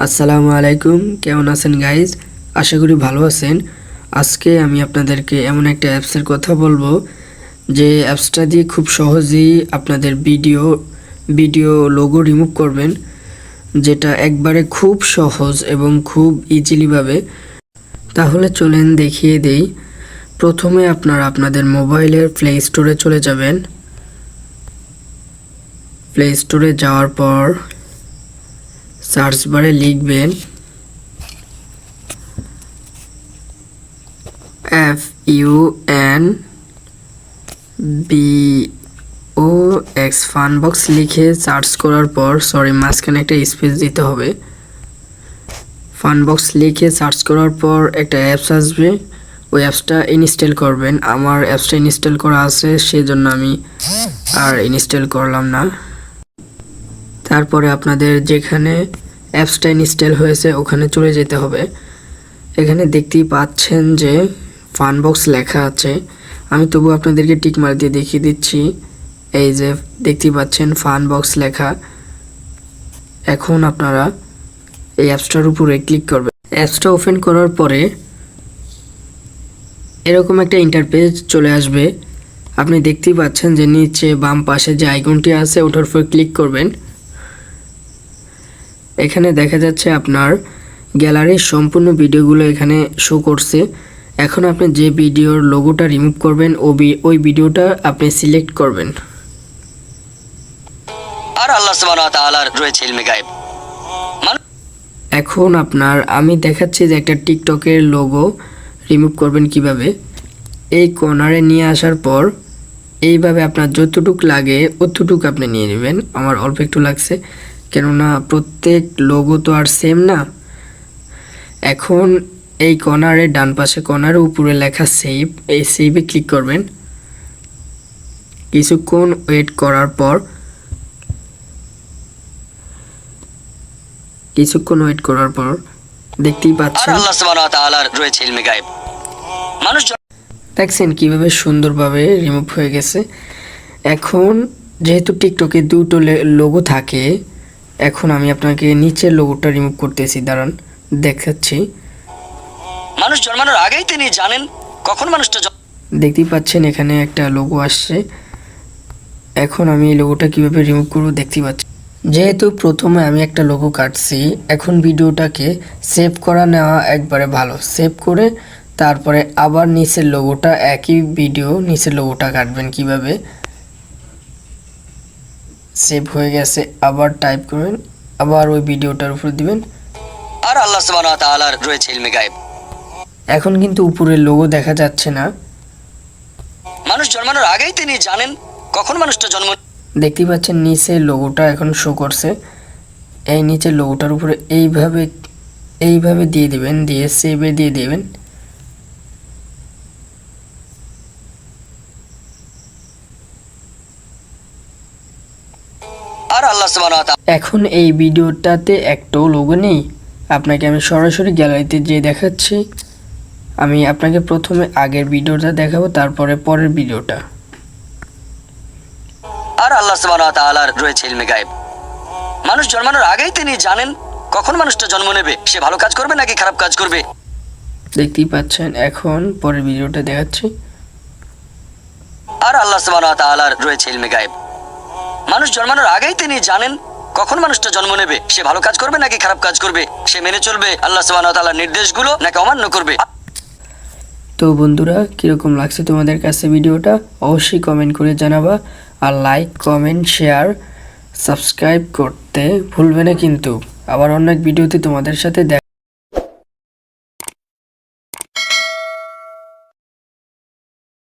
আসসালামু আলাইকুম, কেমন আছেন গাইজ? আশা করি ভালো আছেন। আজকে আমি আপনাদেরকে এমন একটা অ্যাপসের কথা বলবো যে অ্যাপসটা দিয়ে খুব সহজেই আপনাদের ভিডিও লোগো রিমুভ করবেন, যেটা একবারে খুব সহজ এবং খুব ইজিলিভাবে। তাহলে চলেন দেখিয়ে দেই। প্রথমে আপনারা আপনাদের মোবাইলের প্লে স্টোরে চলে যাবেন। প্লে স্টোরে যাওয়ার পর সার্চ বারে লিখবেন FUNBOX ফানবক্স লিখে সার্চ করার পর, মাঝখানে একটা স্পেস দিতে হবে। ফানবক্স লিখে সার্চ করার পর একটা অ্যাপস আসবে, ওই অ্যাপসটা ইনস্টল করবেন। আমার অ্যাপসটা ইনস্টল করা আছে, সেজন্য আমি আর ইনস্টল করলাম না। তারপরে আপনাদের যেখানে অ্যাপসটা ইনস্টল হয়েছে ওখানে চলে যেতে হবে। এখানে দেখতেই পাচ্ছেন যে ফানবক্স লেখা আছে। আমি তবু আপনাদেরকে টিক মার দিয়ে দেখিয়ে দিচ্ছি। এই যে দেখতেই পাচ্ছেন ফানবক্স লেখা। এখন আপনারা এই অ্যাপসটার উপরে ক্লিক করবেন। অ্যাপসটা ওপেন করার পরে এরকম একটা ইন্টারপেজ চলে আসবে। আপনি দেখতেই পাচ্ছেন যে নিচে বাম পাশে যে আইকনটি আছে ওটার উপর ক্লিক করবেন। এখানে দেখা যাচ্ছে আপনার গ্যালারির সম্পূর্ণ ভিডিওগুলো এখানে শো করছে। এখন আপনি যে ভিডিওর লোগোটা রিমুভ করবেন ওই ভিডিওটা আপনি সিলেক্ট করবেন। আর আল্লাহ সুবহানাহু ওয়া তাআলার রয়েছে ইলমে গায়েব। এখন আমি দেখাচ্ছি যে একটা টিকটকের লোগো রিমুভ করবেন কিভাবে। এই কর্নারে নিয়ে আসার পর এইভাবে আপনার যতটুক লাগে অতটুক আপনি নিয়ে নেবেন। আমার অল্প একটু লাগছে, কেননা প্রত্যেক লোগো তো আর সেম না। এখন এই কর্নারে ডান পাশে কর্নারে উপরে লেখা সেভ, এই সেভে ক্লিক করবেন। কিছুক্ষণ ওয়েট করার পর দেখতেই পাচ্ছেন আল্লাহ সুবহানাহু ওয়া তাআলার রয়েছে ইলমে গায়েব। মানুষ দেখছেন কিভাবে সুন্দরভাবে রিমুভ হয়ে গেছে। এখন যেহেতু টিকটকে দুটো লোগো থাকে, এখন আমি আপনাকে নিচের লোগোটা রিমুভ করতেছি, দাঁড়ান দেখাচ্ছি। মানুষ জন্মানোর আগেই তিনি জানেন কখন মানুষটা দেখতেই পাচ্ছেন এখানে একটা লোগো আসছে। এখন আমি এই লোগোটা কিভাবে রিমুভ করব দেখতেই পাচ্ছি। যেহেতু প্রথমে আমি একটা লোগো কাটছি, এখন ভিডিওটাকে সেভ করা নেওয়া একবারে ভালো। সেভ করে তারপরে আবার নিচের লোগোটা, একই ভিডিও নিচের লোগোটা কাটবেন কিভাবে। সেভ হয়ে গেছে, আবার টাইপ করবেন, আবার ওই ভিডিওটার উপর দিবেন। আর আল্লাহ সুবহানাহু ওয়া তাআলার রয়েছে ইলমে গায়েব। এখন কিন্তু উপরের লোগো দেখা যাচ্ছে না। মানুষ জন্মানোর আগেই তিনি জানেন কখন মানুষটা জন্ম। দেখতেই পাচ্ছেন নিচের লোগোটা এখন শো করছে। এই নিচের লোগোটার উপরে এইভাবে দিয়ে দিবেন, দিয়ে সেভে দিয়ে দিবেন। আর আল্লাহ সুবহানাহু ওয়া তাআলা এখন এই ভিডিওটাতে একটাও লোগো নেই। আপনাকে আমি সরাসরি গ্যালারিতে যেয়ে দেখাচ্ছি। আমি আপনাকে প্রথমে আগের ভিডিওটা দেখাবো, তারপরে পরের ভিডিওটা। আর আল্লাহ সুবহানাহু ওয়া তাআলার রয়েছে ইলমে গায়েব। মানুষ জন্মানোর আগেই তিনি জানেন কখন মানুষটা জন্ম নেবে, সে ভালো কাজ করবে নাকি খারাপ কাজ করবে। দেখতেই পাচ্ছেন, এখন পরের ভিডিওটা দেখাচ্ছি। আর আল্লাহ সুবহানাহু ওয়া তাআলার রয়েছে ইলমে গায়েব। মানুষ জন্মানোর আগেই তিনি জানেন কখন মানুষটা জন্ম নেবে, সে ভালো কাজ করবে নাকি খারাপ কাজ করবে, সে মেনে চলবে আল্লাহ সুবহানাহু ওয়া তাআলার নির্দেশগুলো নাকি অমান্য করবে। তো বন্ধুরা, কীরকম লাগছে তোমাদের কাছে ভিডিওটা অবশ্যই কমেন্ট করে জানাবা। আর লাইক, কমেন্ট, শেয়ার, সাবস্ক্রাইব করতে ভুলবে না কিন্তু। আবার অন্য এক ভিডিওতে তোমাদের সাথে